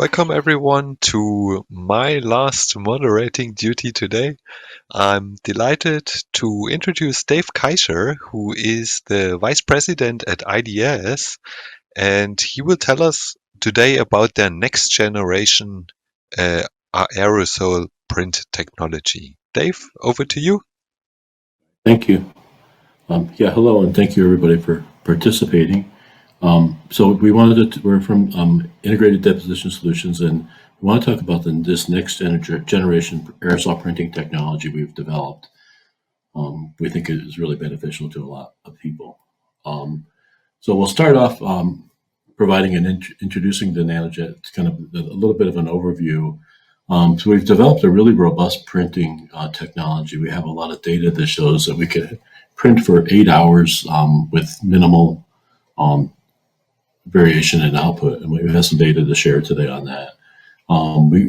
Welcome everyone to my last moderating duty today. I'm delighted to introduce Dave Keicher, who is the Vice President at IDS, and he will tell us today about their next generation uh, aerosol print technology. Dave, over to you. Thank you. Hello, and thank you everybody for participating. We're from Integrated Deposition Solutions, and we want to talk about this next generation aerosol printing technology we've developed. We think it is really beneficial to a lot of people. So we'll start off providing introducing the Nanojet, kind of a little bit of an overview. So we've developed a really robust printing technology. We have a lot of data that shows that we can print for 8 hours with minimal variation in output, and we have some data to share today on that.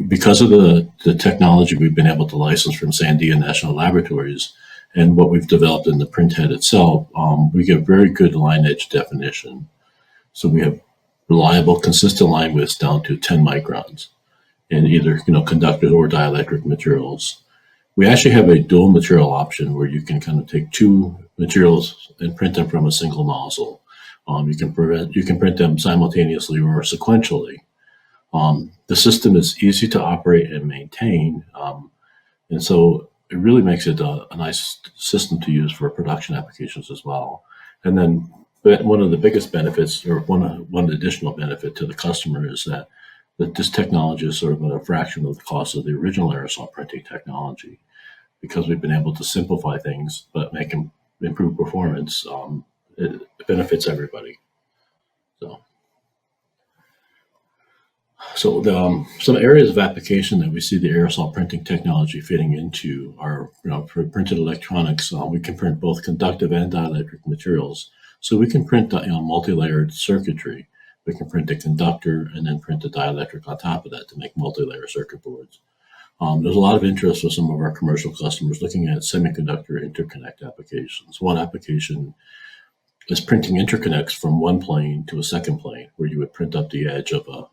Because of the technology we've been able to license from Sandia National Laboratories and what we've developed in the printhead itself, we get very good line edge definition. So we have reliable, consistent line widths down to 10 microns in either conductors or dielectric materials. We actually have a dual material option where you can kind of take two materials and print them from a single nozzle. You can print them simultaneously or sequentially. The system is easy to operate and maintain, and so it really makes it a nice system to use for production applications as well. And then one of the biggest benefits, or one additional benefit to the customer, is that this technology is sort of at a fraction of the cost of the original aerosol printing technology. Because we've been able to simplify things but make them improve performance, it benefits everybody. Some areas of application that we see the aerosol printing technology fitting into are, for printed electronics, we can print both conductive and dielectric materials. So we can print multi-layered circuitry. We can print a conductor and then print a dielectric on top of that to make multi-layer circuit boards. There's a lot of interest with some of our commercial customers looking at semiconductor interconnect applications. One application is printing interconnects from one plane to a second plane, where you would print up the edge of a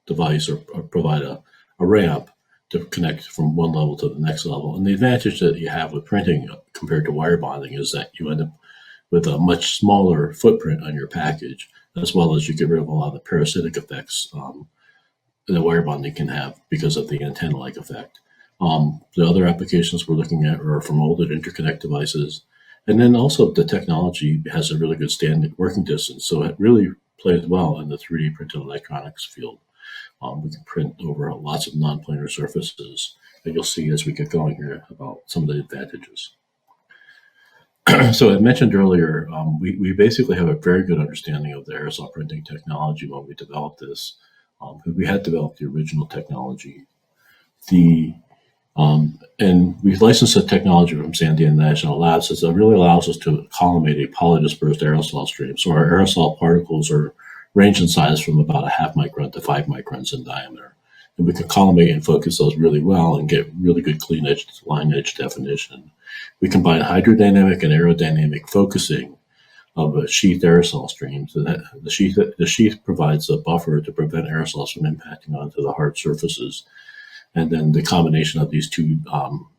device or provide a ramp to connect from one level to the next level. And the advantage that you have with printing compared to wire bonding is that you end up with a much smaller footprint on your package, as well as you get rid of a lot of the parasitic effects that wire bonding can have because of the antenna-like effect. The other applications we're looking at are for molded interconnect devices. And then also the technology has a really good standard working distance. So it really plays well in the 3D printed electronics field. We can print over lots of non-planar surfaces. And you'll see as we get going here about some of the advantages. So I mentioned earlier, we basically have a very good understanding of the aerosol printing technology when we developed this. We had developed the original technology. And we licensed the technology from Sandia National Labs, so it really allows us to collimate a polydispersed aerosol stream. So our aerosol particles range in size from about a half micron to 5 microns in diameter. And we can collimate and focus those really well and get really good clean edge, line edge definition. We combine hydrodynamic and aerodynamic focusing of a sheath aerosol stream. So that the sheath provides a buffer to prevent aerosols from impacting onto the hard surfaces. And then the combination of these two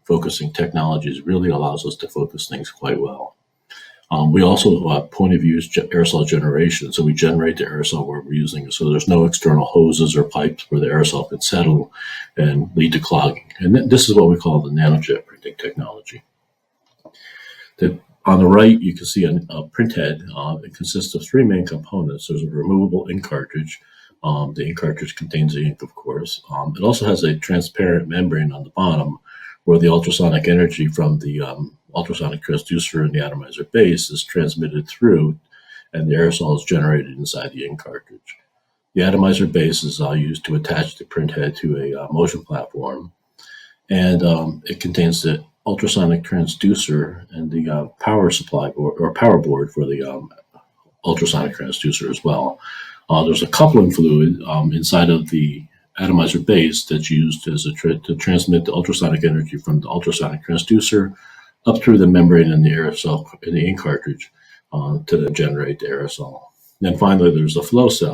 focusing technologies really allows us to focus things quite well. We also point of use aerosol generation. So we generate the aerosol where we're using it. So there's no external hoses or pipes where the aerosol can settle and lead to clogging. And this is what we call the Nanojet printing technology. On the right, you can see a printhead. It consists of three main components. There's a removable ink cartridge. The ink cartridge contains the ink, of course. It also has a transparent membrane on the bottom where the ultrasonic energy from the ultrasonic transducer and the atomizer base is transmitted through, and the aerosol is generated inside the ink cartridge. The atomizer base is used to attach the printhead to a motion platform, and it contains the ultrasonic transducer and the power supply board or power board for the ultrasonic transducer as well. There's a coupling fluid inside of the atomizer base that's used as to transmit the ultrasonic energy from the ultrasonic transducer up through the membrane in the aerosol in the ink cartridge to then generate the aerosol. And then finally, there's a flow cell.